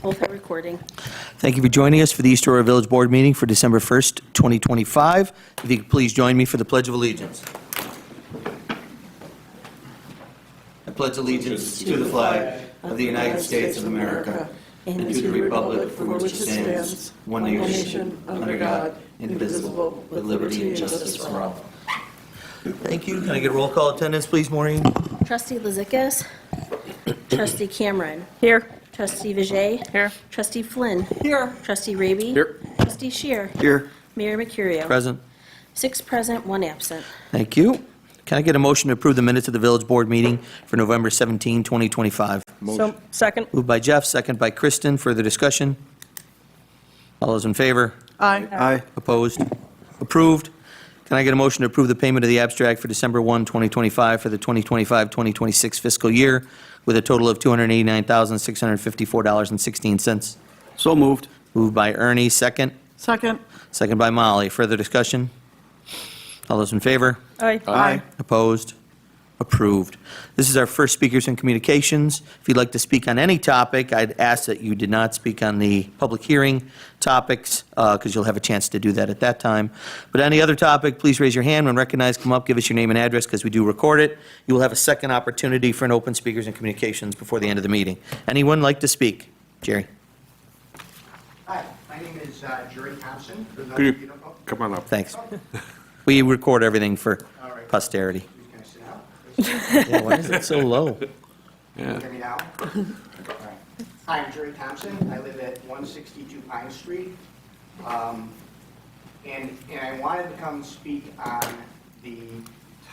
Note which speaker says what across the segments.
Speaker 1: Both are recording.
Speaker 2: Thank you for joining us for the East Aurora Village Board meeting for December 1st, 2025. If you could please join me for the Pledge of Allegiance. I pledge allegiance to the flag of the United States of America and to the republic for which it stands, one nation, under God, indivisible, with liberty and justice for all. Thank you. Can I get roll call attendance, please, Maureen?
Speaker 1: Trustee Lizikas. Trustee Cameron. Here. Trustee Vijay. Here. Trustee Flynn. Here. Trustee Raby.
Speaker 2: Here.
Speaker 1: Trustee Shear.
Speaker 2: Here.
Speaker 1: Mayor Mercurio.
Speaker 2: Present.
Speaker 1: 6 present, 1 absent.
Speaker 2: Thank you. Can I get a motion to approve the minutes of the Village Board meeting for November 17, 2025?
Speaker 3: So, second.
Speaker 2: Moved by Jeff, second by Kristen. Further discussion? All those in favor?
Speaker 3: Aye.
Speaker 2: Aye. Opposed? Approved. Can I get a motion to approve the payment of the abstract for December 1, 2025 for the 2025-2026 fiscal year with a total of $289,654.16?
Speaker 4: So moved.
Speaker 2: Moved by Ernie, second.
Speaker 3: Second.
Speaker 2: Second by Molly. Further discussion? All those in favor?
Speaker 3: Aye.
Speaker 4: Aye.
Speaker 2: Opposed? Approved. This is our first speakers in communications. If you'd like to speak on any topic, I'd ask that you did not speak on the public hearing topics, because you'll have a chance to do that at that time. But any other topic, please raise your hand. When recognized, come up, give us your name and address, because we do record it. You will have a second opportunity for an open speakers and communications before the end of the meeting. Anyone like to speak? Jerry?
Speaker 5: Hi, my name is Jerry Thompson. For those
Speaker 4: Could
Speaker 5: of
Speaker 4: you
Speaker 5: don't know-
Speaker 4: come on up?
Speaker 2: Thanks. We record everything for
Speaker 5: All right.
Speaker 2: posterity.
Speaker 5: Can I sit down?
Speaker 2: Yeah, why is it so low?
Speaker 4: Yeah.
Speaker 5: Can you hear me now? All right. Hi, I'm Jerry Thompson. I live at 162 Pine Street. And I wanted to come speak on the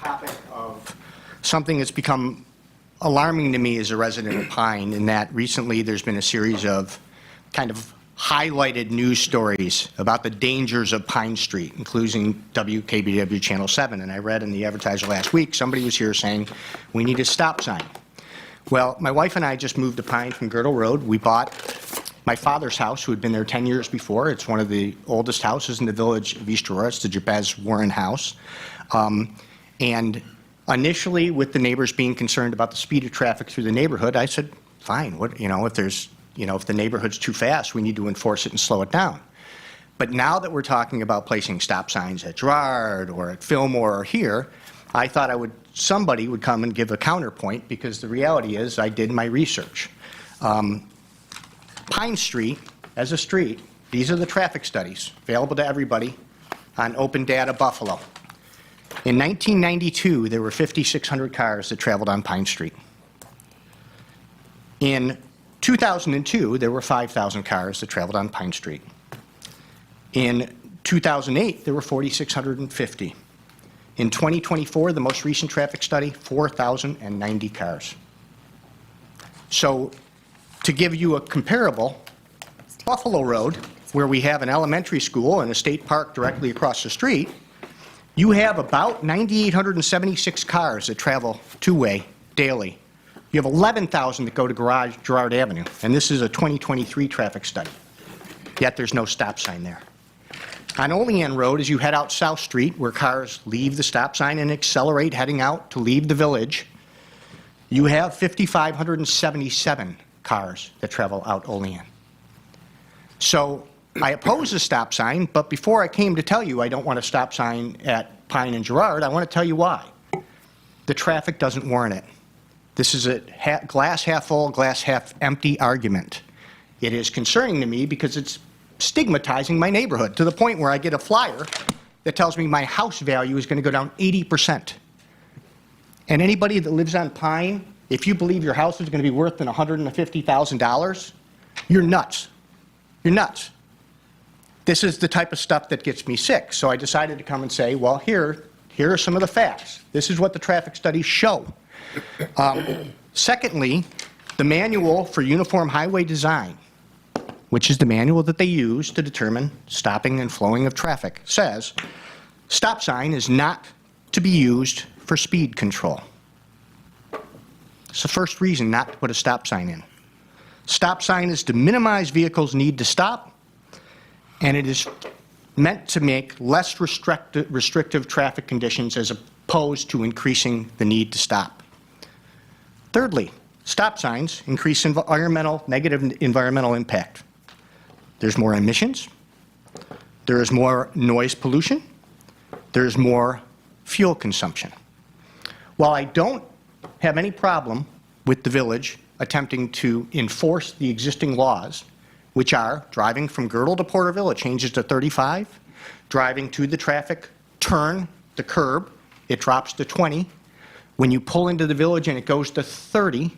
Speaker 5: topic of something that's become alarming to me as a resident of Pine, in that recently there's been a series of kind of highlighted news stories about the dangers of Pine Street, including WKBW Channel 7. And I read in the Advertiser last week, somebody was here saying, we need a stop sign. Well, my wife and I just moved to Pine from Girdle Road. We bought my father's house, who had been there 10 years before. It's one of the oldest houses in the village of East Aurora. It's the Jabez Warren house. And initially, with the neighbors being concerned about the speed of traffic through the neighborhood, I said, fine, if the neighborhood's too fast, we need to enforce it and slow it down. But now that we're talking about placing stop signs at Girard or at Fillmore or here, I thought somebody would come and give a counterpoint, because the reality is I did my research. Pine Street, as a street, these are the traffic studies available to everybody on Open Data Buffalo. In 1992, there were 5,600 cars that traveled on Pine Street. In 2002, there were 5,000 cars that traveled on Pine Street. In 2008, there were 4,650. In 2024, the most recent traffic study, 4,090 cars. So, to give you a comparable, Buffalo Road, where we have an elementary school and a state park directly across the street, you have about 9,876 cars that travel two-way daily. You have 11,000 that go to Girard Avenue, and this is a 2023 traffic study. Yet there's no stop sign there. On Olean Road, as you head out South Street, where cars leave the stop sign and accelerate heading out to leave the village, you have 5,577 cars that travel out Olean. So I oppose the stop sign, but before I came to tell you I don't want a stop sign at Pine and Girard, I want to tell you why. The traffic doesn't warrant it. This is a glass half full, glass half empty argument. It is concerning to me because it's stigmatizing my neighborhood to the point where I get a flyer that tells me my house value is going to go down 80%. And anybody that lives on Pine, if you believe your house is going to be worth $150,000, you're nuts. You're nuts. This is the type of stuff that gets me sick. So I decided to come and say, well, here are some of the facts. This is what the traffic studies show. Secondly, the manual for uniform highway design, which is the manual that they use to determine stopping and flowing of traffic, says stop sign is not to be used for speed control. It's the first reason not to put a stop sign in. Stop sign is to minimize vehicles' need to stop, and it is meant to make less restrictive traffic conditions as opposed to increasing the need to stop. Thirdly, Stop signs increase negative environmental impact. There's more emissions. There is more noise pollution. There's more fuel consumption. While I don't have any problem with the village attempting to enforce the existing laws, which are driving from Girdle to Porterville, it changes to 35, driving to the traffic turn, the curb, it drops to 20. When you pull into the village and it goes to 30,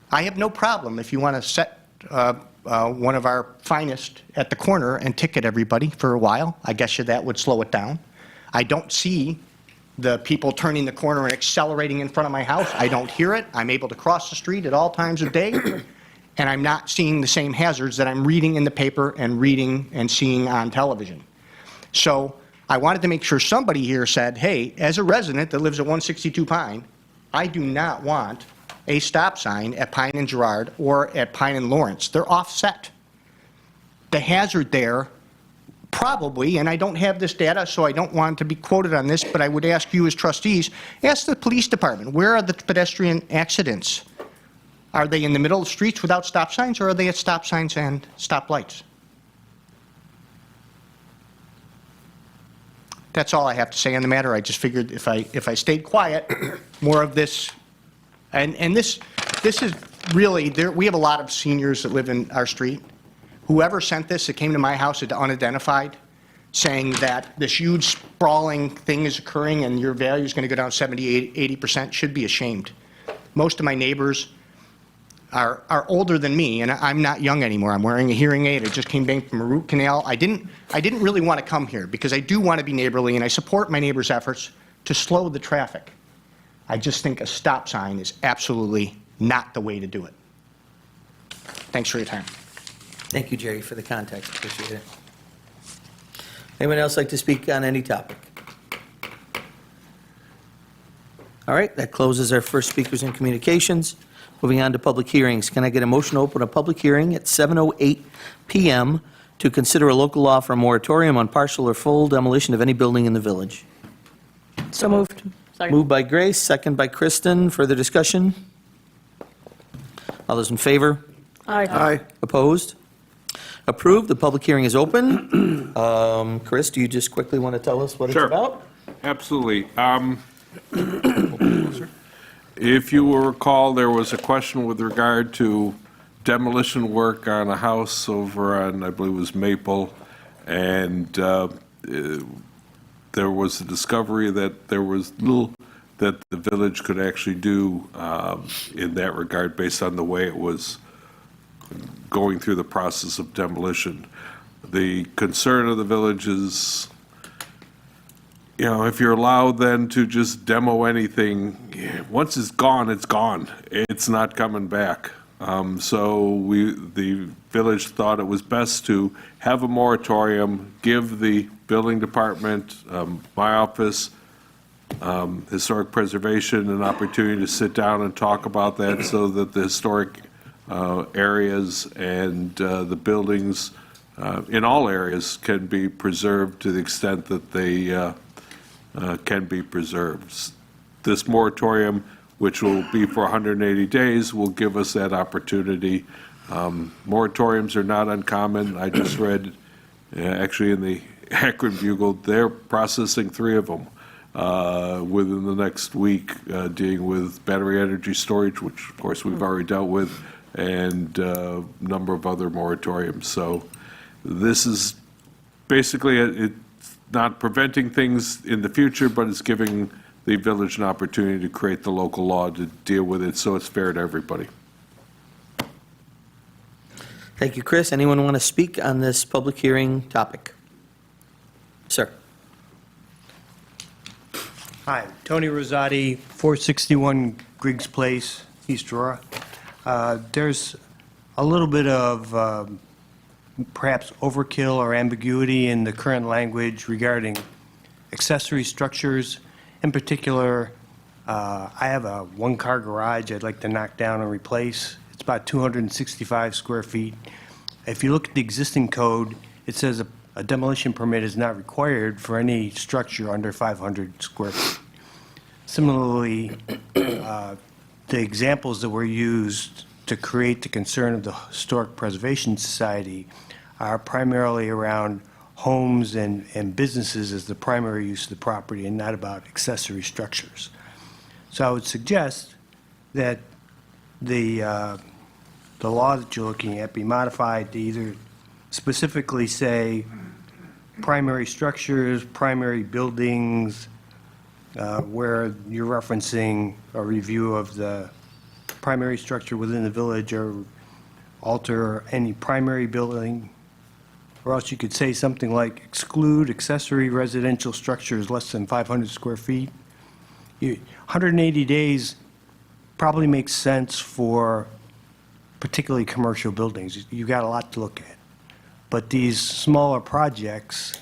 Speaker 5: I have no problem if you want to set one of our finest at the corner and ticket everybody for a while. I guess that would slow it down. I don't see the people turning the corner and accelerating in front of my house. I don't hear it. I'm able to cross the street at all times of day, and I'm not seeing the same hazards that I'm reading in the paper and reading and seeing on television. So I wanted to make sure somebody here said, hey, as a resident that lives at 162 Pine, I do not want a stop sign at Pine and Girard or at Pine and Lawrence. They're offset. The hazard there probably, and I don't have this data, so I don't want to be quoted on this, but I would ask you as trustees, ask the police department, where are the pedestrian accidents? Are they in the middle of the streets without stop signs, or are they at stop signs and stop lights? That's all I have to say on the matter. I just figured if I stayed quiet, more of this, and this is really, we have a lot of seniors that live in our street. Whoever sent this, it came to my house unidentified, saying that this huge sprawling thing is occurring and your value is going to go down 70, 80%, should be ashamed. Most of my neighbors are older than me, and I'm not young anymore. I'm wearing a hearing aid. I just came back from a root canal. I didn't really want to come here because I do want to be neighborly, and I support my neighbors' efforts to slow the traffic. I just think a stop sign is absolutely not the way to do it. Thanks for your time.
Speaker 2: Thank you, Jerry, for the context. Appreciate it. Anyone else like to speak on any topic? All right, that closes our first speakers in communications. Moving on to public hearings. Can I get a motion to open a public hearing at 7:08 p.m. to consider a local law for a moratorium on partial or full demolition of any building in the village?
Speaker 1: So moved.
Speaker 2: Moved by Grace, second by Kristen. Further discussion? All those in favor?
Speaker 1: Aye.
Speaker 2: Opposed? Approved. The public hearing is open. Chris, do you just quickly want to tell us what it's
Speaker 3: Sure.
Speaker 2: about?
Speaker 3: Absolutely. If you will recall, there was a question with regard to demolition work on a house over on, I believe it was Maple, and there was a discovery that there was little that the village could actually do in that regard based on the way it was going through the process of demolition. The concern of the village is, if you're allowed then to just demo anything, once it's gone, it's gone. It's not coming back. So the village thought it was best to have a moratorium, give the building department, my office, historic preservation, an opportunity to sit down and talk about that so that the historic areas and the buildings in all areas can be preserved to the extent that they can be preserved. This moratorium, which will be for 180 days, will give us that opportunity. Moratoriums are not uncommon. I just read, actually in the Akron Bugle, they're processing 3 of them within the next week, dealing with battery energy storage, which of course we've already dealt with, and a number of other moratoriums. So this is basically, it's not preventing things in the future, but it's giving the village an opportunity to create the local law to deal with it so it's fair to everybody.
Speaker 2: Thank you, Chris. Anyone want to speak on this public hearing topic? Sir.
Speaker 4: Hi, Tony Rosati, 461 Griggs Place, East Aurora. There's a little bit of perhaps overkill or ambiguity in the current language regarding accessory structures. In particular, I have a one-car garage I'd like to knock down and replace. It's about 265 square feet. If you look at the existing code, it says a demolition permit is not required for any structure under 500 square feet. Similarly, the examples that were used to create the concern of the Historic Preservation Society are primarily around homes and businesses as the primary use of the property and not about accessory structures. So I would suggest that the law that you're looking at be modified to either specifically say primary structures, primary buildings, where you're referencing a review of the primary structure within the village, or alter any primary building, or else you could say something like exclude accessory residential structures less than 500 square feet. 180 days probably makes sense for particularly commercial buildings. You've got a lot to look at. But these smaller projects,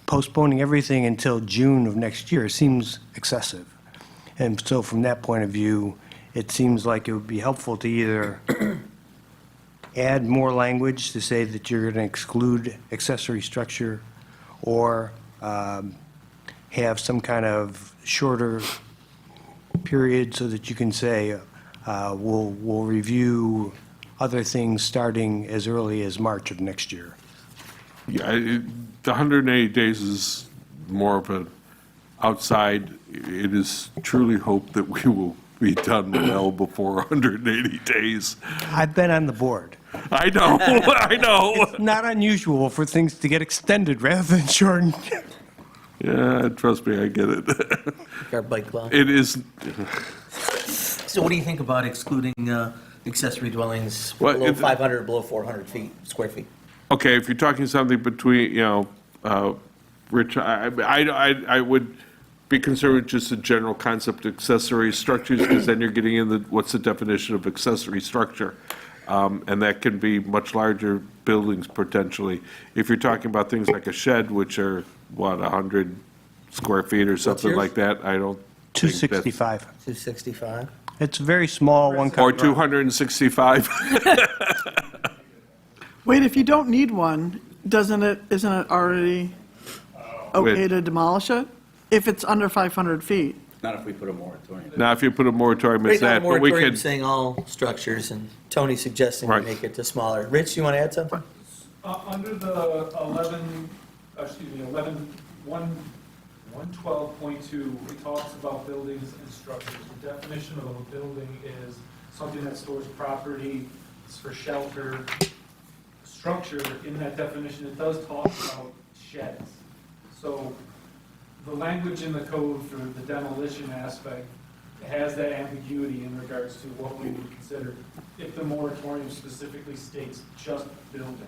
Speaker 4: postponing everything until June of next year seems excessive. And so from that point of view, it seems like it would be helpful to either add more language to say that you're going to exclude accessory structure, or have some kind of shorter period so that you can say, we'll review other things starting as early as March of next year.
Speaker 3: Yeah, the 180 days is more of an outside. It is truly hope that we will be done well before 180 days.
Speaker 4: I've been on the board.
Speaker 3: I know, I know.
Speaker 4: Not unusual for things to get extended rather than shortened.
Speaker 3: Yeah, trust me, I get it.
Speaker 2: Our bike club.
Speaker 3: It is,
Speaker 2: So what do you think about excluding accessory dwellings
Speaker 3: Well,
Speaker 2: below
Speaker 3: it-
Speaker 2: 500, below 400 square feet?
Speaker 3: okay, if you're talking something between, Rich, I would be concerned with just the general concept of accessory structures, because then you're getting into what's the definition of accessory structure? And that can be much larger buildings potentially. If you're talking about things like a shed, which are, 100 square feet or something
Speaker 2: yours?
Speaker 3: like that, I don't think that's.
Speaker 4: 265.
Speaker 2: 265?
Speaker 4: It's a very small one-car
Speaker 3: Or
Speaker 4: garage.
Speaker 3: 265.
Speaker 6: Wait, if you don't need one, isn't it already okay
Speaker 3: Wait.
Speaker 6: to demolish it? If it's under 500 feet?
Speaker 7: Not if we put a moratorium.
Speaker 3: Now, if you put a moratorium,
Speaker 2: Right
Speaker 3: it's
Speaker 2: now, the
Speaker 3: that, but we
Speaker 2: moratorium
Speaker 3: could,
Speaker 2: saying all structures, and Tony's suggesting we
Speaker 3: Right.
Speaker 2: make it to smaller. Rich, you want to add something?
Speaker 8: Under the 112.2, it talks about buildings and structures. The definition of a building is something that stores property, it's for shelter. Structure, in that definition, it does talk about sheds. So the language in the code for the demolition aspect has that ambiguity in regards to what we would consider if the moratorium specifically states just building.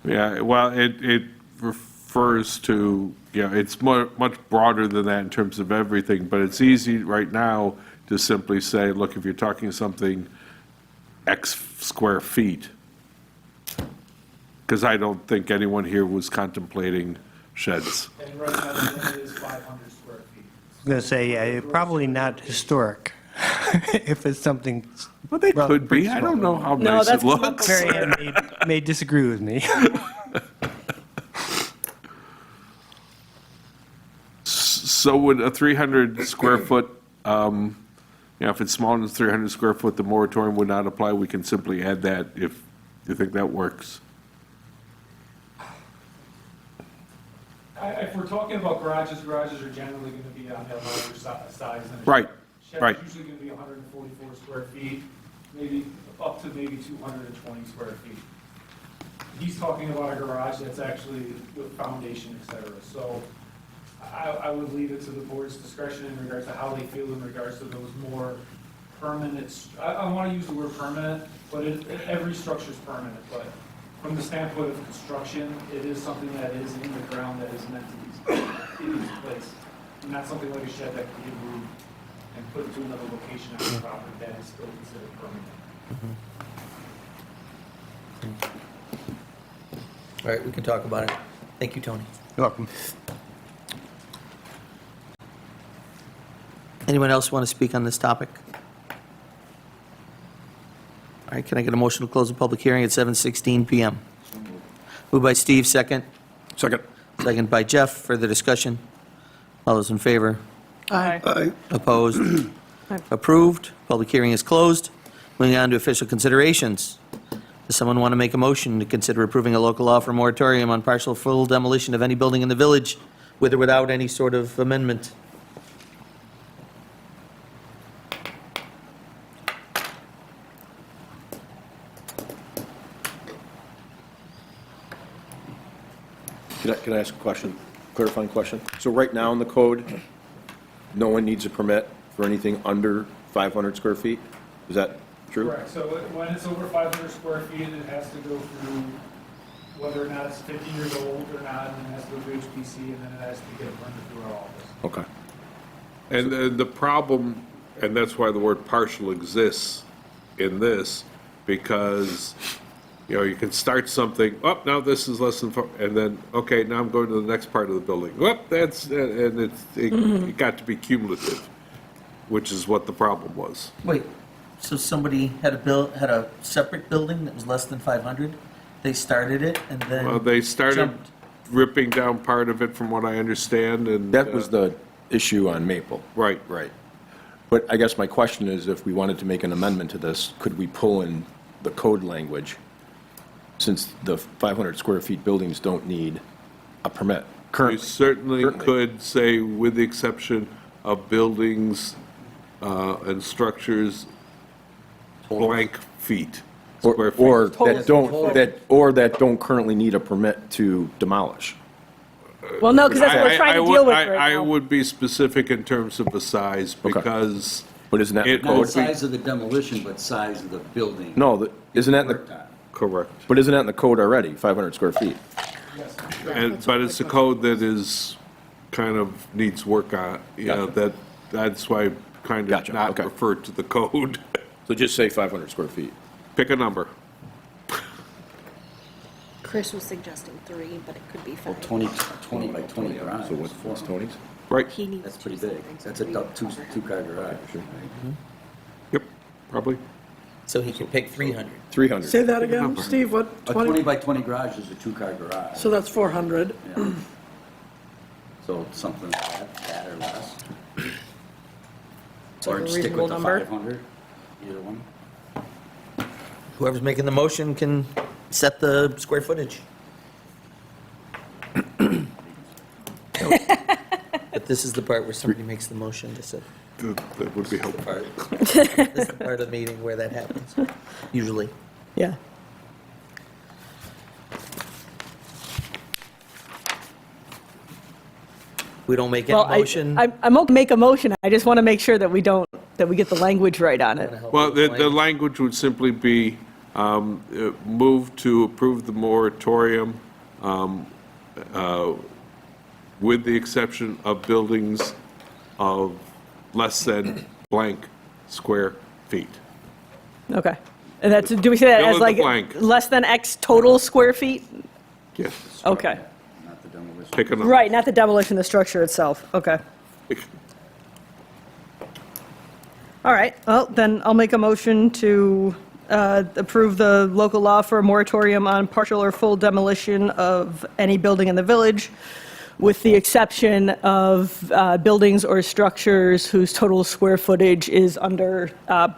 Speaker 3: yeah, well, it refers to, it's much broader than that in terms of everything, but it's easy right now to simply say, look, if you're talking something X square feet, because I don't think anyone here was contemplating sheds.
Speaker 8: And right now, the limit is 500 square feet.
Speaker 4: I was going to say, probably not historic, if it's something.
Speaker 3: Well, they
Speaker 4: Well,
Speaker 3: could
Speaker 4: pretty
Speaker 3: be, I don't know how
Speaker 1: No,
Speaker 3: nice it
Speaker 1: that's come up
Speaker 3: looks.
Speaker 4: Mary Ann may disagree with me.
Speaker 3: So would a 300 square foot, if it's smaller than 300 square foot, the moratorium would not apply? We can simply add that if you think that works.
Speaker 8: If we're talking about garages are generally going to be on that larger size than a shed.
Speaker 3: Right, right.
Speaker 8: Shed's usually going to be 144 square feet, maybe up to maybe 220 square feet. He's talking about a garage that's actually with foundation, et cetera. So I would leave it to the board's discretion in regards to how they feel in regards to those more permanent, I want to use the word permanent, but every structure is permanent, but from the standpoint of construction, it is something that is in the ground that is meant to be placed. And not something like a shed that can be moved and put into another location on the property that is still considered permanent.
Speaker 2: All right, we can talk about it. Thank you, Tony.
Speaker 4: You're welcome.
Speaker 2: Anyone else want to speak on this topic? All right, can I get a motion to close the public hearing at 7:16 PM? Moved by Steve, second.
Speaker 7: Second.
Speaker 2: Second by Jeff. Further discussion? All those in favor?
Speaker 6: Aye.
Speaker 2: Opposed? Approved. Public hearing is closed. Moving on to official considerations. Does someone want to make a motion to consider approving a local law for moratorium on partial or full demolition of any building in the village with or without any sort of amendment?
Speaker 7: Can I ask a question, clarifying question? So right now in the code, no one needs a permit for anything under 500 square feet? Is that true?
Speaker 8: Correct, so when it's over 500 square feet, it has to go through whether or not it's 50 years old or not, and it has to go through HPC, and then it has to get a permit through our office.
Speaker 7: Okay.
Speaker 3: And the problem, and that's why the word partial exists in this, because, you know, you can start something, oh, now this is less than, and then, okay, now I'm going to the next part of the building. Oh, that's, and it got to be cumulative, which is what the problem was.
Speaker 2: Wait, so somebody had a separate building that was less than 500? They started it and then
Speaker 3: Well, they started
Speaker 2: jumped.
Speaker 3: ripping down part of it, from what I understand, and.
Speaker 7: That was the issue on Maple.
Speaker 3: Right.
Speaker 7: Right. But I guess my question is, if we wanted to make an amendment to this, could we pull in the code language? Since the 500 square feet buildings don't need a permit
Speaker 3: You
Speaker 7: currently.
Speaker 3: certainly could say, with the exception of buildings and structures, blank feet, square feet.
Speaker 7: Or that don't currently need a permit to demolish.
Speaker 1: Well, no, because that's what we're trying to deal with right
Speaker 3: I
Speaker 1: now.
Speaker 3: would be specific in terms of the size,
Speaker 7: Okay.
Speaker 3: because
Speaker 7: But isn't that in
Speaker 3: It
Speaker 7: the
Speaker 3: would
Speaker 9: Not
Speaker 7: code?
Speaker 9: size of the demolition, but size of the building.
Speaker 7: No, isn't that in
Speaker 9: Worked
Speaker 7: the,
Speaker 9: on.
Speaker 3: correct.
Speaker 7: but isn't that in the code already, 500 square feet?
Speaker 3: But it's a code that is, kind of needs work on, you know, that's why I kind of
Speaker 7: Gotcha,
Speaker 3: not
Speaker 7: okay.
Speaker 3: refer to the code.
Speaker 7: So just say 500 square feet.
Speaker 3: Pick a number.
Speaker 1: Chris was suggesting 3, but it could be 5.
Speaker 9: 20 by 20 garage.
Speaker 7: So what's Tony's?
Speaker 3: Right,
Speaker 1: He needs
Speaker 9: That's
Speaker 1: to
Speaker 9: pretty
Speaker 1: do
Speaker 9: big.
Speaker 1: something, so
Speaker 9: That's a
Speaker 1: 3.
Speaker 9: two-car garage.
Speaker 3: yep, probably.
Speaker 2: So he can pick 300.
Speaker 7: 300.
Speaker 6: Say that again, Steve, what,
Speaker 9: A 20
Speaker 6: 20?
Speaker 9: by 20 garage is a two-car garage.
Speaker 6: So that's 400.
Speaker 9: Yeah. So something like that or less.
Speaker 1: So
Speaker 9: Or
Speaker 1: a
Speaker 9: stick
Speaker 1: reasonable
Speaker 9: with the
Speaker 1: number?
Speaker 9: 500, either one.
Speaker 2: Whoever's making the motion can set the square footage. But this is the part where somebody makes the motion to set.
Speaker 3: That would be helpful.
Speaker 2: This is the part of the meeting where that happens, usually.
Speaker 1: Yeah.
Speaker 2: We don't make any
Speaker 10: Well,
Speaker 2: motion.
Speaker 10: I'm okay to make a motion, I just want to make sure that we get the language right on it.
Speaker 3: Well, the language would simply be, move to approve the moratorium with the exception of buildings of less than blank square feet.
Speaker 10: Okay. And that's, do we say that
Speaker 3: Fill
Speaker 10: as
Speaker 3: in the
Speaker 10: like
Speaker 3: blank.
Speaker 10: less than X total square feet?
Speaker 3: Yes,
Speaker 10: Okay.
Speaker 9: Not the demolition.
Speaker 3: pick a number.
Speaker 10: Right, not the demolition, the structure itself. Okay. All right, well, then I'll make a motion to approve the local law for a moratorium on partial or full demolition of any building in the village, with the exception of buildings or structures whose total square footage is under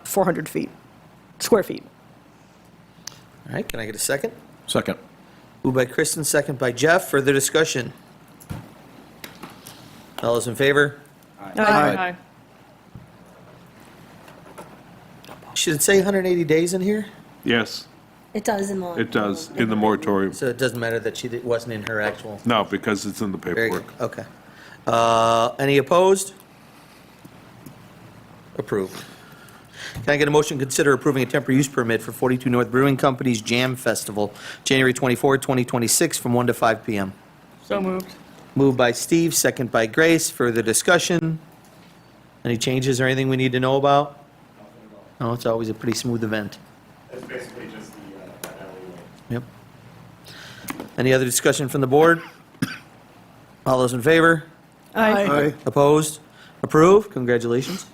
Speaker 10: 400 square feet.
Speaker 2: All right, can I get a second?
Speaker 7: Second.
Speaker 2: Moved by Kristen, second by Jeff. Further discussion? All those in favor?
Speaker 7: Aye.
Speaker 2: Should it say 180 days in here?
Speaker 3: Yes,
Speaker 1: It does in the.
Speaker 3: it does, in the moratorium.
Speaker 2: So it doesn't matter that it wasn't in her actual.
Speaker 3: No, because it's in the
Speaker 2: Very good,
Speaker 3: paperwork.
Speaker 2: okay. Any opposed? Approved. Can I get a motion to consider approving a temporary use permit for 42 North Brewing Company's Jam Festival, January 24, 2026, from 1 to 5 p.m.?
Speaker 6: So moved.
Speaker 2: Moved by Steve, second by Grace. Further discussion? Any changes or anything we need to know about? No, it's always a pretty smooth event.
Speaker 8: It's basically just the alleyway.
Speaker 2: Yep. Any other discussion from the board? All those in favor?
Speaker 6: Aye.
Speaker 2: Opposed? Approved? Congratulations.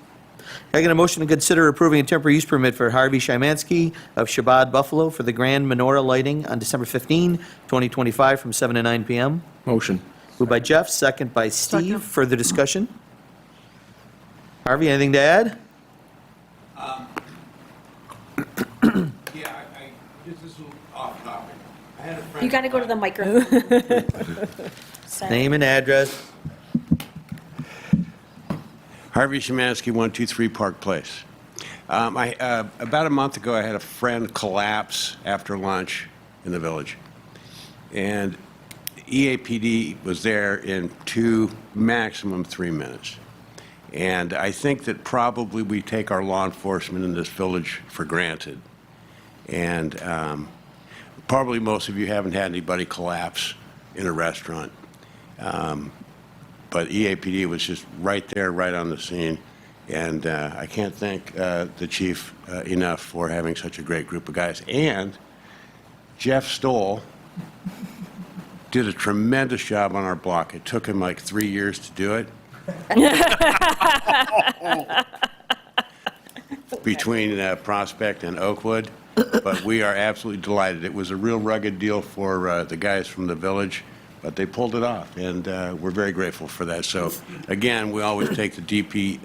Speaker 2: Can I get a motion to consider approving a temporary use permit for Harvey Szymanski of Shabbat Buffalo for the grand menorah lighting on December 15, 2025, from 7 to 9 p.m.?
Speaker 7: Motion.
Speaker 2: Moved by Jeff, second by Steve.
Speaker 6: Second.
Speaker 2: Further discussion? Harvey, anything to add?
Speaker 11: Yeah, this is off topic. I had a friend.
Speaker 1: You got to go to the microphone.
Speaker 2: Name and address.
Speaker 11: Harvey Szymanski, 123 Park Place. About a month ago, I had a friend collapse after lunch in the village. And EAPD was there in 2, maximum 3 minutes. And I think that probably we take our law enforcement in this village for granted. And probably most of you haven't had anybody collapse in a restaurant. But EAPD was just right there, right on the scene. And I can't thank the chief enough for having such a great group of guys. And Jeff Stoll did a tremendous job on our block. It took him like 3 years to do it. Between Prospect and Oakwood. But we are absolutely delighted. It was a real rugged deal for the guys from the village, but they pulled it off, and we're very grateful for that. So, again, we always take the DPW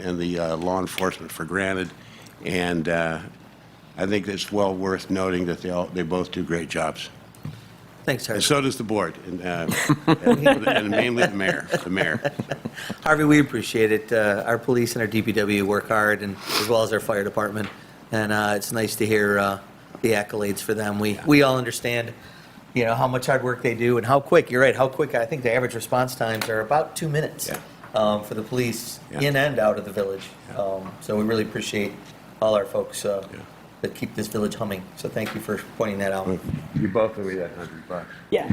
Speaker 11: and the law enforcement for granted, and I think it's well worth noting that they both do great jobs.
Speaker 2: Thanks, Harvey.
Speaker 11: And so does the board, and mainly the mayor.
Speaker 2: Harvey, we appreciate it. Our police and our DPW work hard, and as well as our fire department. And it's nice to hear the accolades for them. We all understand, how much hard work they do and how quick. You're right. How quick? I think the average response times are about 2 minutes for the police in and out of the village. So we really appreciate all our folks that keep this village humming. So thank you for pointing that out.
Speaker 11: You both owe me that $100.
Speaker 10: Yeah.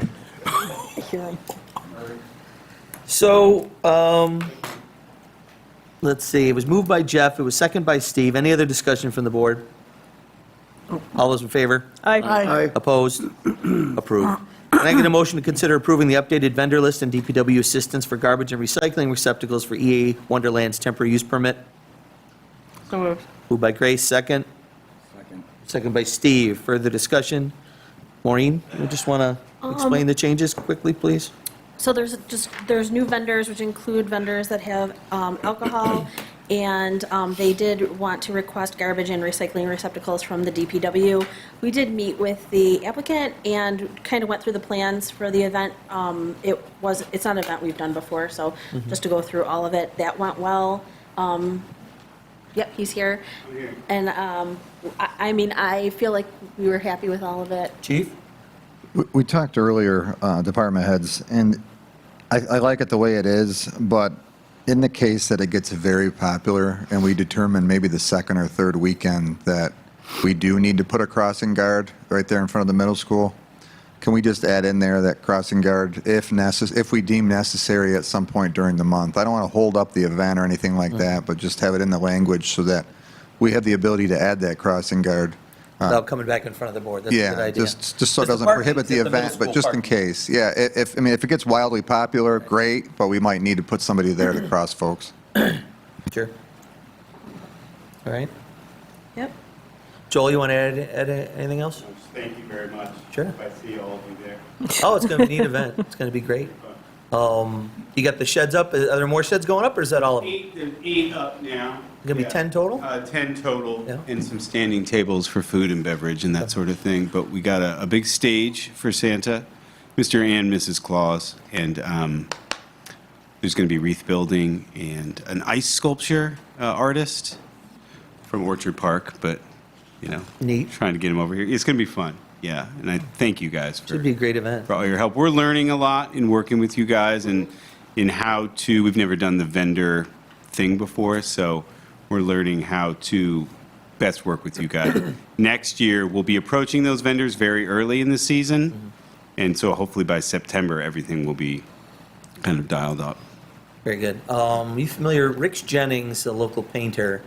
Speaker 2: So, let's see, it was moved by Jeff, it was seconded by Steve. Any other discussion from the board? All those in favor?
Speaker 10: Aye.
Speaker 2: Opposed? Approved. Can I get a motion to consider approving the updated vendor list and DPW assistance for garbage and recycling receptacles for EA Wonderland's temporary use permit?
Speaker 6: So moved.
Speaker 2: Moved by Grace, second. Second by Steve. Further discussion? Maureen, you just want to explain the changes quickly, please?
Speaker 1: So there's new vendors, which include vendors that have alcohol, and they did want to request garbage and recycling receptacles from the DPW. We did meet with the applicant and kind of went through the plans for the event. It's not an event we've done before, so just to go through all of it, that went well. Yep, he's here. And I feel like we were happy with all of it.
Speaker 2: Chief?
Speaker 12: We talked earlier, department heads, and I like it the way it is, but in the case that it gets very popular and we determine maybe the second or third weekend that we do need to put a crossing guard right there in front of the middle school, can we just add in there that crossing guard if we deem necessary at some point during the month? I don't want to hold up the event or anything like that, but just have it in the language so that we have the ability to add that crossing guard.
Speaker 2: Without coming back in front of the board. That's a good idea.
Speaker 12: Just so it
Speaker 2: Because the
Speaker 12: doesn't
Speaker 2: parking
Speaker 12: prohibit the
Speaker 2: is at the middle
Speaker 12: event, but
Speaker 2: school
Speaker 12: just in
Speaker 2: parking.
Speaker 12: case. Yeah, if it gets wildly popular, great, but we might need to put somebody there to cross folks.
Speaker 2: Sure. All right.
Speaker 1: Yep.
Speaker 2: Joel, you want to add anything else?
Speaker 13: Thank you very much.
Speaker 2: Sure.
Speaker 13: If I see all of you there.
Speaker 2: Oh, it's going to be a neat event. It's going to be great. You got the sheds up? Are there more sheds going up, or is that all of them?
Speaker 13: There's 8 up now.
Speaker 2: Going to be 10 total?
Speaker 13: 10 total,
Speaker 2: Yeah.
Speaker 13: and some standing tables for food and beverage and that sort of thing. But we got a big stage for Santa, Mr. and Mrs. Claus, and there's going to be wreath building and an ice sculpture artist from Orchard Park, but,
Speaker 2: Neat.
Speaker 13: trying to get him over here. It's going to be fun, yeah. And I thank you guys
Speaker 2: Should be a great event.
Speaker 13: for all your help. We're learning a lot in working with you guys and in how to, we've never done the vendor thing before, so we're learning how to best work with you guys. Next year, we'll be approaching those vendors very early in the season, and so hopefully by September, everything will be kind of dialed up.
Speaker 2: Very good. You familiar, Rich Jennings, a local painter,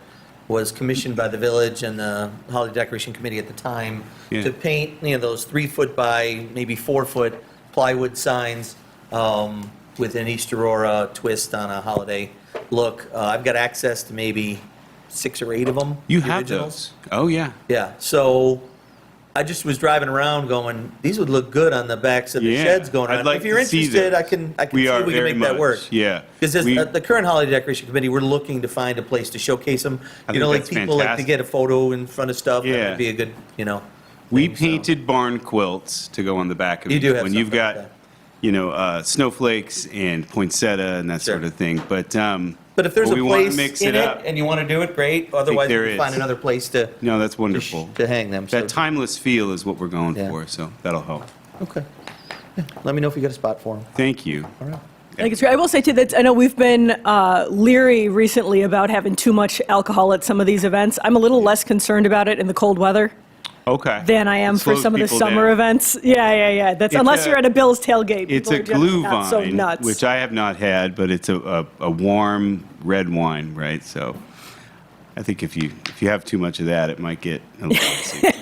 Speaker 2: was commissioned by the village and the Holiday Decoration Committee at the time
Speaker 13: Yeah.
Speaker 2: to paint, those 3-foot by maybe 4-foot plywood signs with an East Aurora twist on a holiday look. I've got access to maybe 6 or 8 of them.
Speaker 13: You
Speaker 2: the
Speaker 13: have
Speaker 2: originals.
Speaker 13: those? Oh, yeah.
Speaker 2: Yeah, so I just was driving around going, these would look good on the backs of the
Speaker 13: Yeah,
Speaker 2: sheds going
Speaker 13: I'd
Speaker 2: on.
Speaker 13: like
Speaker 2: If you're
Speaker 13: to see
Speaker 2: interested,
Speaker 13: those.
Speaker 2: I can see
Speaker 13: We
Speaker 2: if
Speaker 13: are
Speaker 2: we can
Speaker 13: very
Speaker 2: make that work.
Speaker 13: much, yeah.
Speaker 2: Because
Speaker 13: We-
Speaker 2: the current Holiday Decoration Committee, we're looking to find a place to showcase them.
Speaker 13: I
Speaker 2: You know,
Speaker 13: think
Speaker 2: like
Speaker 13: that's
Speaker 2: people like to
Speaker 13: fantastic.
Speaker 2: get a photo in front of stuff. That
Speaker 13: Yeah.
Speaker 2: would be a good, you know.
Speaker 13: We
Speaker 2: thing, so.
Speaker 13: painted barn quilts to go on the back of
Speaker 2: You
Speaker 13: each
Speaker 2: do have
Speaker 13: one. You've
Speaker 2: something like
Speaker 13: got,
Speaker 2: that.
Speaker 13: you know, snowflakes and poinsettia and that
Speaker 2: Sure.
Speaker 13: sort of thing. But
Speaker 2: But if there's a
Speaker 13: we wanna
Speaker 2: place
Speaker 13: mix
Speaker 2: in
Speaker 13: it
Speaker 2: it
Speaker 13: up.
Speaker 2: and you want to do it, great. Otherwise,
Speaker 13: there
Speaker 2: we can find
Speaker 13: is.
Speaker 2: another place to
Speaker 13: No, that's wonderful.
Speaker 2: to hang them.
Speaker 13: That
Speaker 2: So-
Speaker 13: timeless feel is what we're going
Speaker 2: Yeah.
Speaker 13: for, so that'll help.
Speaker 2: Okay. Yeah. Let me know if you get a spot for them.
Speaker 13: Thank you.
Speaker 2: All right.
Speaker 10: I think it's great. I will say too that I know we've been leery recently about having too much alcohol at some of these events. I'm a little less concerned about it in the cold weather
Speaker 13: Okay.
Speaker 10: than I am
Speaker 13: It
Speaker 10: for
Speaker 13: slows
Speaker 10: some of the
Speaker 13: people
Speaker 10: summer
Speaker 13: down.
Speaker 10: events. Yeah. That's
Speaker 13: It's
Speaker 10: unless
Speaker 13: a-
Speaker 10: you're at a Bill's tailgate.
Speaker 13: It's
Speaker 10: People
Speaker 13: a
Speaker 10: are generally not so
Speaker 13: Glühwein,
Speaker 10: nuts.
Speaker 13: which I have not had, but it's a warm red wine, right? So I think if you have too much of that, it might get a little sick.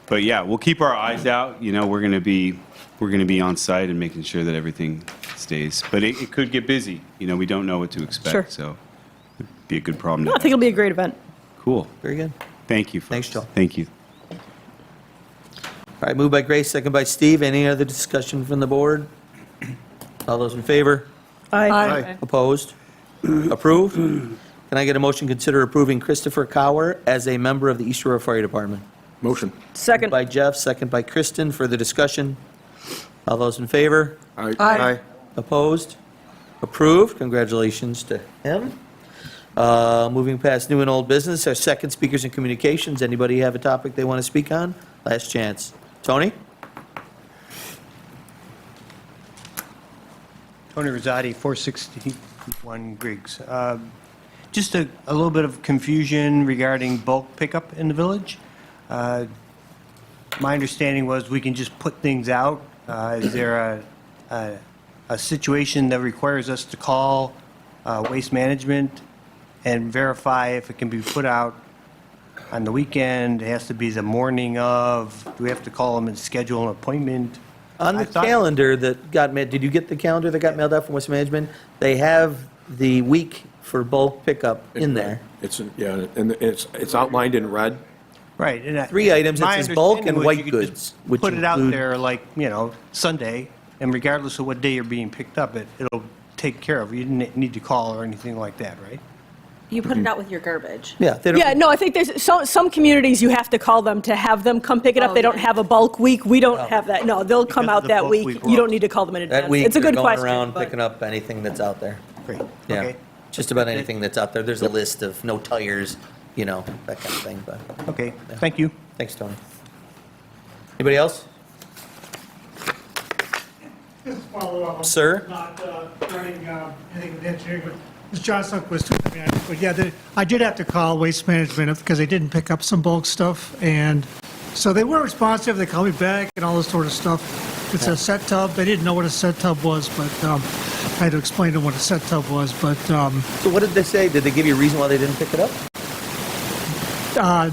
Speaker 13: But yeah, we'll keep our eyes out. You know, we're gonna be on site and making sure that everything stays. But it could get busy. You know, we don't know what to expect,
Speaker 10: Sure.
Speaker 13: so it'd be a good problem.
Speaker 10: No,
Speaker 13: to
Speaker 10: I think it'll be a great event.
Speaker 13: have. Cool.
Speaker 2: Very good.
Speaker 13: Thank you.
Speaker 2: Thanks,
Speaker 13: folks.
Speaker 2: Joe.
Speaker 13: Thank you.
Speaker 2: All right, moved by Grace, second by Steve. Any other discussion from the board? All those in favor?
Speaker 10: Aye.
Speaker 2: Opposed? Approved? Can I get a motion to consider approving Christopher Cower as a member of the East Aurora Fire Department?
Speaker 7: Motion.
Speaker 10: Second.
Speaker 2: By Jeff, second by Kristen. Further discussion? All those in favor?
Speaker 10: Aye.
Speaker 2: Opposed? Approved. Congratulations to him. Moving past new and old business, our second speakers and communications. Anybody have a topic they want to speak on? Last chance. Tony?
Speaker 4: Tony Rosati, 461 Griggs. Just a little bit of confusion regarding bulk pickup in the village. My understanding was we can just put things out. Is there a situation that requires us to call Waste Management and verify if it can be put out on the weekend? It has to be the morning of? Do we have to call them and schedule an appointment?
Speaker 2: On
Speaker 4: I
Speaker 2: the
Speaker 4: thought-
Speaker 2: calendar that got mailed, did you get the calendar that got mailed out from West Management? They have the week for bulk pickup in there.
Speaker 7: It's, yeah, and it's outlined in red.
Speaker 4: Right. And
Speaker 2: 3 items, it
Speaker 4: my
Speaker 2: says bulk and
Speaker 4: understanding was
Speaker 2: white
Speaker 4: you could just
Speaker 2: goods, which
Speaker 4: put it out
Speaker 2: include-
Speaker 4: there like, Sunday, and regardless of what day you're being picked up, it'll take care of it. You didn't need to call or anything like that, right?
Speaker 1: You put it out with your garbage.
Speaker 2: Yeah, they don't.
Speaker 10: Yeah, no, I think there's some communities you have to call them to have them come pick it up.
Speaker 1: Oh,
Speaker 10: They don't
Speaker 1: yeah.
Speaker 10: have a bulk week. We don't have that. No, they'll come
Speaker 4: Because
Speaker 10: out
Speaker 4: of the
Speaker 10: that
Speaker 4: bulk
Speaker 10: week.
Speaker 4: week
Speaker 10: You don't
Speaker 4: rules.
Speaker 10: need to call them in advance.
Speaker 2: That week,
Speaker 10: It's a
Speaker 2: they're
Speaker 10: good
Speaker 2: going
Speaker 10: question.
Speaker 2: around
Speaker 10: but-
Speaker 2: picking up anything that's out there.
Speaker 4: Great.
Speaker 2: Yeah,
Speaker 4: Okay.
Speaker 2: just about anything that's out there. There's a list of no tires, that kind of thing, but,
Speaker 4: Okay, thank you.
Speaker 2: thanks, Tony. Anybody else?
Speaker 14: Just follow up.
Speaker 2: Sir?
Speaker 14: Not running anything with engineering, but Ms. John Sundquist, but yeah, I did have to call Waste Management because they didn't pick up some bulk stuff, and so they were responsive, they called me back and all this sort of stuff. It's a set tub, they didn't know what a set tub was, but I had to explain to them what a set tub was, but
Speaker 2: So what did they say? Did they give you a reason why they didn't pick it up?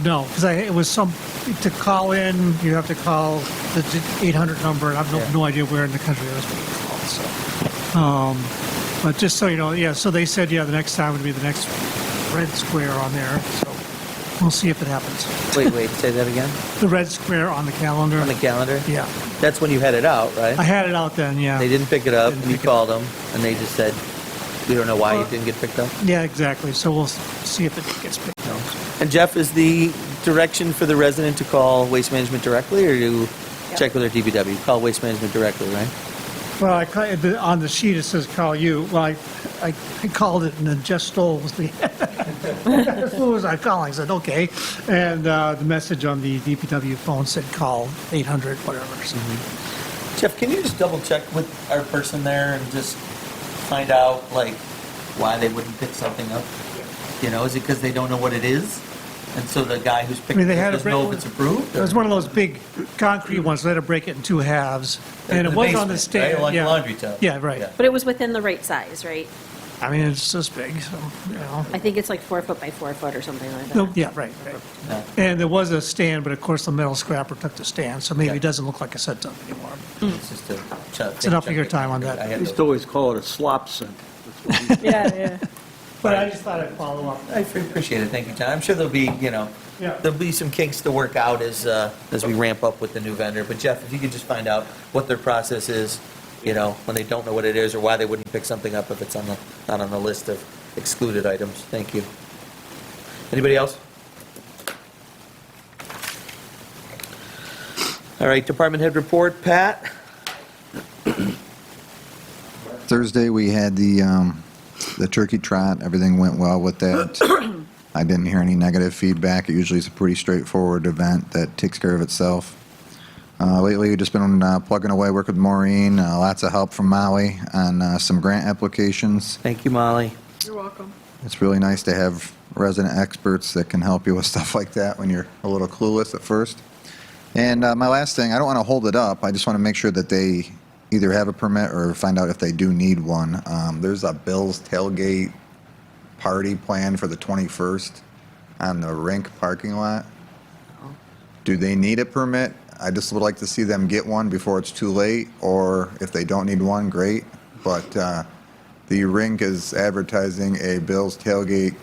Speaker 14: no, because it was to call in, you have to call the 800 number, and I have no idea where in the country that was being called, so. But just so you know, yeah, so they said, the next time would be the next red square on there, so we'll see if it happens.
Speaker 2: Wait, say that again?
Speaker 14: The red square on the calendar.
Speaker 2: On the calendar?
Speaker 14: Yeah.
Speaker 2: That's when you had it out, right?
Speaker 14: I had it out then, yeah.
Speaker 2: They didn't pick it up,
Speaker 14: Didn't
Speaker 2: and you
Speaker 14: pick it
Speaker 2: called them, and they just said, we don't know why it didn't get picked up?
Speaker 14: Yeah, exactly, so we'll see if it gets picked up.
Speaker 2: And Jeff, is the direction for the resident to call Waste Management directly, or to check with their DPW? Call Waste Management directly, right?
Speaker 14: Well, on the sheet it says call you. Well, I called it and then Jeff Stoll was who was I calling? I said, okay. And the message on the DPW phone said call 800, whatever. So.
Speaker 2: Jeff, can you just double check with our person there and just find out, why they wouldn't pick something up? Is it because they don't know what it is? And so the guy who's picking
Speaker 14: they
Speaker 2: it
Speaker 14: had to
Speaker 2: doesn't know if it's approved?
Speaker 14: It was one of those big concrete ones. They had to break it in two halves. And it
Speaker 2: The
Speaker 14: was on the
Speaker 2: basement,
Speaker 14: stand.
Speaker 2: right? Like a
Speaker 14: yeah.
Speaker 2: laundry tub.
Speaker 14: Yeah, right.
Speaker 2: Yeah.
Speaker 1: But it was within the right size, right?
Speaker 14: I mean, it's this big, so,
Speaker 1: I think it's like 4 foot by 4 foot or something like that.
Speaker 14: No, yeah, right.
Speaker 2: Yeah.
Speaker 14: And there was a stand, but of course the metal scrapper took the stand, so maybe it doesn't look like a set tub anymore.
Speaker 2: It's just a check.
Speaker 14: It's enough of your time on that.
Speaker 2: I had
Speaker 7: Used
Speaker 2: to-
Speaker 7: to always call it a slop sink.
Speaker 10: Yeah.
Speaker 14: But I just thought I'd follow up.
Speaker 2: I appreciate it, thank you, John. I'm sure there'll be,
Speaker 14: Yeah.
Speaker 2: there'll be some kinks to work out as we ramp up with the new vendor. But Jeff, if you could just find out what their process is, when they don't know what it is, or why they wouldn't pick something up if it's not on the list of excluded items. Thank you. Anybody else? All right, department head report, Pat?
Speaker 12: Thursday, we had the turkey trot. Everything went well with that. I didn't hear any negative feedback. It usually is a pretty straightforward event that takes care of itself. Lately, we've just been plugging away, working with Maureen, lots of help from Molly on some grant applications.
Speaker 2: Thank you, Molly.
Speaker 6: You're welcome.
Speaker 12: It's really nice to have resident experts that can help you with stuff like that when you're a little clueless at first. And my last thing, I don't want to hold it up. I just want to make sure that they either have a permit or find out if they do need one. There's a Bill's Tailgate party planned for the 21st on the rink parking lot. Do they need a permit? I just would like to see them get one before it's too late, or if they don't need one, great. But the rink is advertising a Bill's Tailgate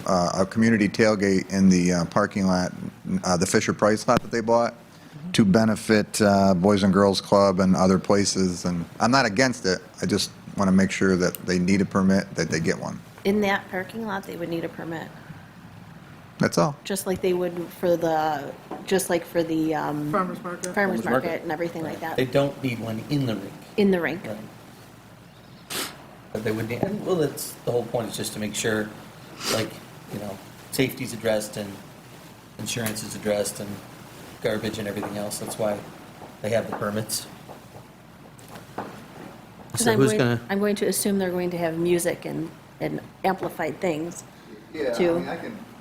Speaker 12: a community tailgate in the parking lot, the Fisher Price lot that they bought, to benefit Boys and Girls Club and other places. And I'm not against it. I just want to make sure that they need a permit, that they get one.
Speaker 1: In that parking lot, they would need a permit,
Speaker 12: That's all.
Speaker 1: just like they would for the
Speaker 6: Farmer's market.
Speaker 1: farmer's market and everything like that,
Speaker 2: They don't need one in the rink.
Speaker 1: in the rink.
Speaker 2: Right. But they would need, and, well, that's, the whole point is just to make sure, safety's addressed and insurance is addressed and garbage and everything else. That's why they have the permits.
Speaker 1: 'Cause
Speaker 2: So who's gonna,
Speaker 1: I'm going to assume they're going to have music and amplified things, too.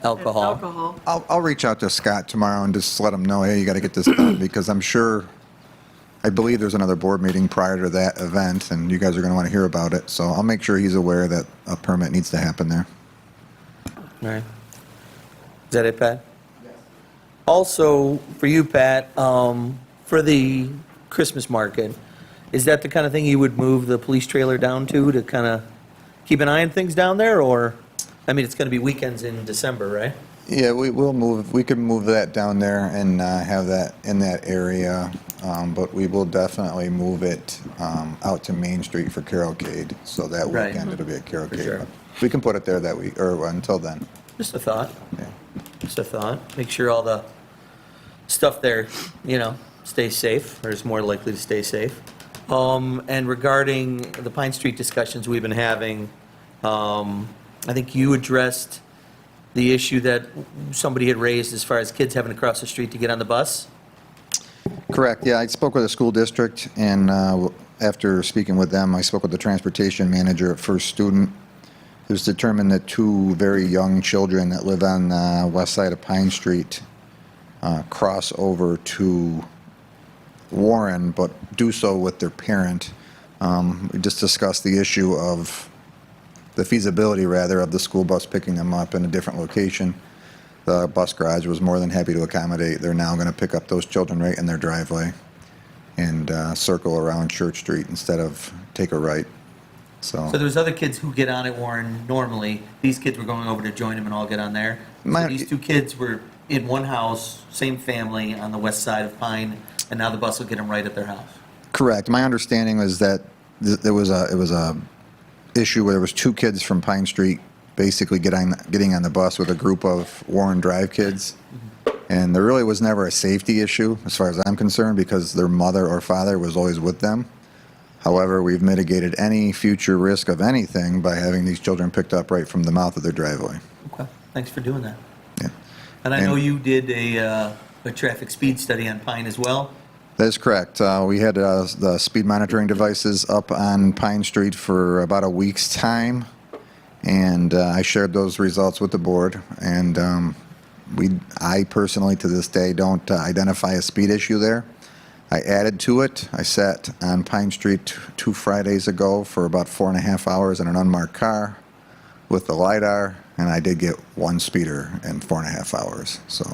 Speaker 2: alcohol?
Speaker 6: Alcohol.
Speaker 12: I'll reach out to Scott tomorrow and just let him know, hey, you got to get this done, because I believe there's another board meeting prior to that event, and you guys are going to want to hear about it. So I'll make sure he's aware that a permit needs to happen there.
Speaker 2: All right. Is that it, Pat? Yes. Also, for you, Pat, for the Christmas market, is that the kind of thing you would move the police trailer down to kind of keep an eye on things down there, or, it's going to be weekends in December, right?
Speaker 12: Yeah, we could move that down there and have that in that area, but we will definitely move it out to Main Street for Carolcade, so that
Speaker 2: Right.
Speaker 12: weekend it'll be at Carolcade.
Speaker 2: sure.
Speaker 12: We can put it there that week, or until then.
Speaker 2: Just a thought.
Speaker 12: Yeah.
Speaker 2: Just a thought. Make sure all the stuff there, stays safe, or is more likely to stay safe. And regarding the Pine Street discussions we've been having, I think you addressed the issue that somebody had raised as far as kids having to cross the street to get on the bus.
Speaker 12: Correct, yeah, I spoke with the school district, and after speaking with them, I spoke with the transportation manager at First Student. It was determined that two very young children that live on the west side of Pine Street cross over to Warren, but do so with their parent. We just discussed the issue of the feasibility, rather, of the school bus picking them up in a different location. The bus garage was more than happy to accommodate. They're now going to pick up those children right in their driveway and circle around Church Street instead of take a right.
Speaker 2: So there's other kids who get on at Warren normally. These kids were going over to join them and all get on there. So these two kids were in one house, same family on the west side of Pine, and now the bus will get them right at their house.
Speaker 12: Correct. My understanding was that it was a issue where there was two kids from Pine Street basically getting on the bus with a group of Warren Drive kids. And there really was never a safety issue, as far as I'm concerned, because their mother or father was always with them. However, we've mitigated any future risk of anything by having these children picked up right from the mouth of their driveway.
Speaker 2: Okay, thanks for doing that.
Speaker 12: Yeah.
Speaker 2: And I know you did a traffic speed study on Pine as well.
Speaker 12: That is correct. We had the speed monitoring devices up on Pine Street for about a week's time, and I shared those results with the board. And I personally, to this day, don't identify a speed issue there. I added to it. I sat on Pine Street 2 Fridays ago for about 4.5 hours in an unmarked car with the LiDAR, and I did get one speeder in 4.5 hours. So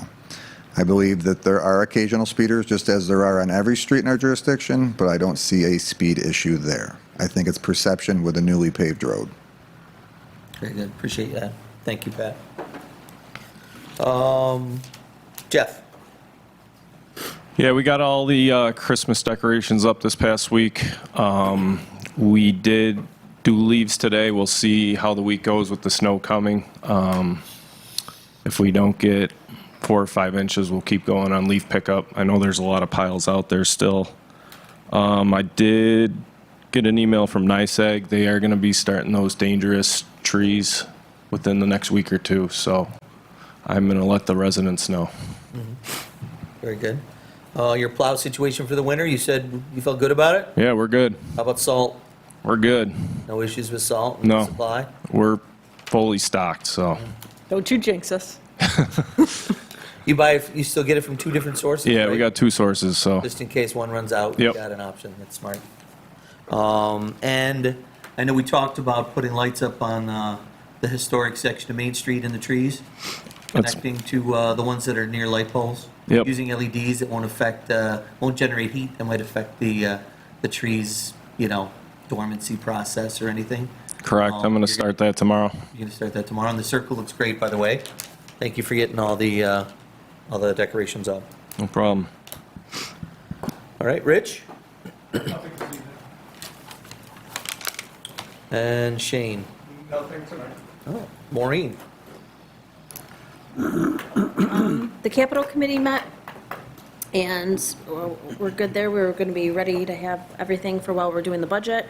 Speaker 12: I believe that there are occasional speeders, just as there are on every street in our jurisdiction, but I don't see a speed issue there. I think it's perception with a newly paved road.
Speaker 2: Very good, appreciate that. Thank you, Pat. Jeff?
Speaker 15: Yeah, we got all the Christmas decorations up this past week. We did do leaves today. We'll see how the week goes with the snow coming. If we don't get 4 or 5 inches, we'll keep going on leaf pickup. I know there's a lot of piles out there still. I did get an email from NYSEG. They are going to be starting those dangerous trees within the next week or two, so I'm going to let the residents know.
Speaker 2: Very good. Your plow situation for the winter, you said you felt good about it?
Speaker 15: Yeah, we're good.
Speaker 2: How about salt?
Speaker 15: We're good.
Speaker 2: No issues with salt?
Speaker 15: No.
Speaker 2: Supply?
Speaker 15: We're fully stocked, so.
Speaker 10: Don't you jinx us.
Speaker 2: You still get it from 2 different sources?
Speaker 15: Yeah, we
Speaker 2: right?
Speaker 15: got 2 sources, so.
Speaker 2: Just in case one runs out, you
Speaker 15: Yep.
Speaker 2: got an option. That's smart. And I know we talked about putting lights up on the historic section of Main Street in the trees,
Speaker 15: That's-
Speaker 2: connecting to the ones that are near light poles.
Speaker 15: Yep.
Speaker 2: Using LEDs that won't affect, won't generate heat, that might affect the trees, dormancy process or anything.
Speaker 15: Correct. I'm going to start that tomorrow.
Speaker 2: You're going to start that tomorrow. And the circle looks great, by the way. Thank you for getting all the decorations up.
Speaker 15: No problem.
Speaker 2: All right, Rich? And Shane?
Speaker 8: Nothing tonight.
Speaker 2: Oh, Maureen?
Speaker 1: The Capital Committee met, and we're good there. We're going to be ready to have everything for while we're doing the budget.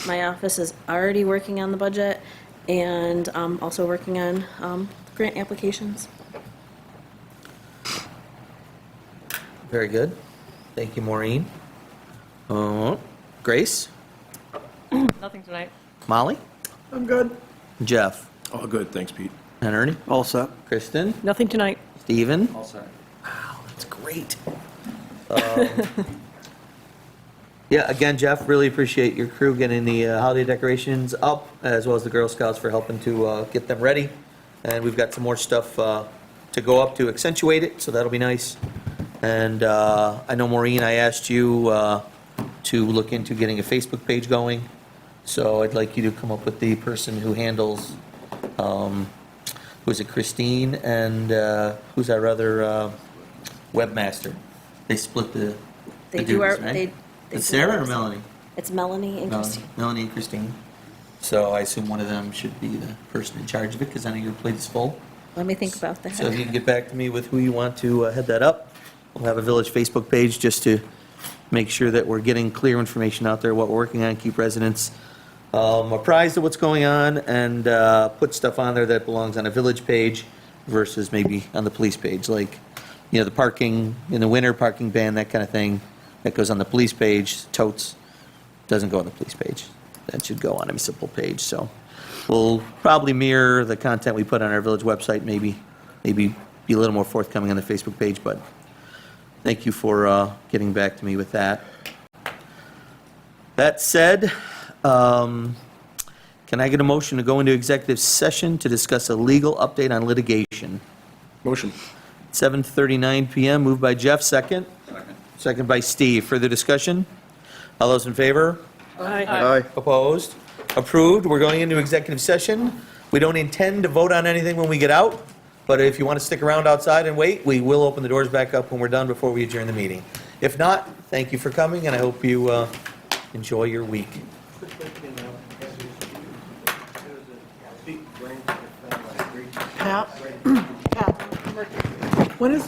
Speaker 1: My office is already working on the budget, and also working on grant applications.
Speaker 2: Very good. Thank you, Maureen. Grace?
Speaker 10: Nothing tonight.
Speaker 2: Molly?
Speaker 6: I'm good.
Speaker 2: Jeff?
Speaker 7: Oh, good, thanks, Pete.
Speaker 2: And Ernie?
Speaker 6: All set.
Speaker 2: Kristen?
Speaker 10: Nothing tonight.
Speaker 2: Steven?
Speaker 9: All set.
Speaker 2: Wow, that's great. Yeah, again, Jeff, really appreciate your crew getting the holiday decorations up, as well as the Girl Scouts for helping to get them ready. And we've got some more stuff to go up to accentuate it, so that'll be nice. And I know, Maureen, I asked you to look into getting a Facebook page going. So I'd like you to come up with the person who handles, was it Christine and who's our other webmaster? They split the
Speaker 1: They
Speaker 2: the
Speaker 1: do our,
Speaker 2: duties, right?
Speaker 1: they. they
Speaker 2: It's
Speaker 1: do our
Speaker 2: Sarah or
Speaker 1: website.
Speaker 2: Melanie?
Speaker 1: It's Melanie and
Speaker 2: Melanie,
Speaker 1: Christine.
Speaker 2: Melanie and Christine. So I assume one of them should be the person in charge of it, because I know your plate is full.
Speaker 1: Let me think about that.
Speaker 2: So if you can get back to me with who you want to head that up, we'll have a village Facebook page just to make sure that we're getting clear information out there, what we're working on, keep residents apprised of what's going on, and put stuff on there that belongs on a village page versus maybe on the police page, like, the parking, in the winter, parking ban, that kind of thing, that goes on the police page. Totes doesn't go on the police page. That should go on a municipal page, so we'll probably mirror the content we put on our village website, maybe be a little more forthcoming on the Facebook page, but thank you for getting back to me with that. That said, can I get a motion to go into executive session to discuss a legal update on litigation?
Speaker 7: Motion.
Speaker 2: 7:39 PM, moved by Jeff, second. Second by Steve. Further discussion? All those in favor?
Speaker 6: Aye.
Speaker 2: Opposed? Approved. We're going into executive session. We don't intend to vote on anything when we get out, but if you want to stick around outside and wait, we will open the doors back up when we're done before we adjourn the meeting. If not, thank you for coming, and I hope you enjoy your week.
Speaker 6: Pat? Pat, when is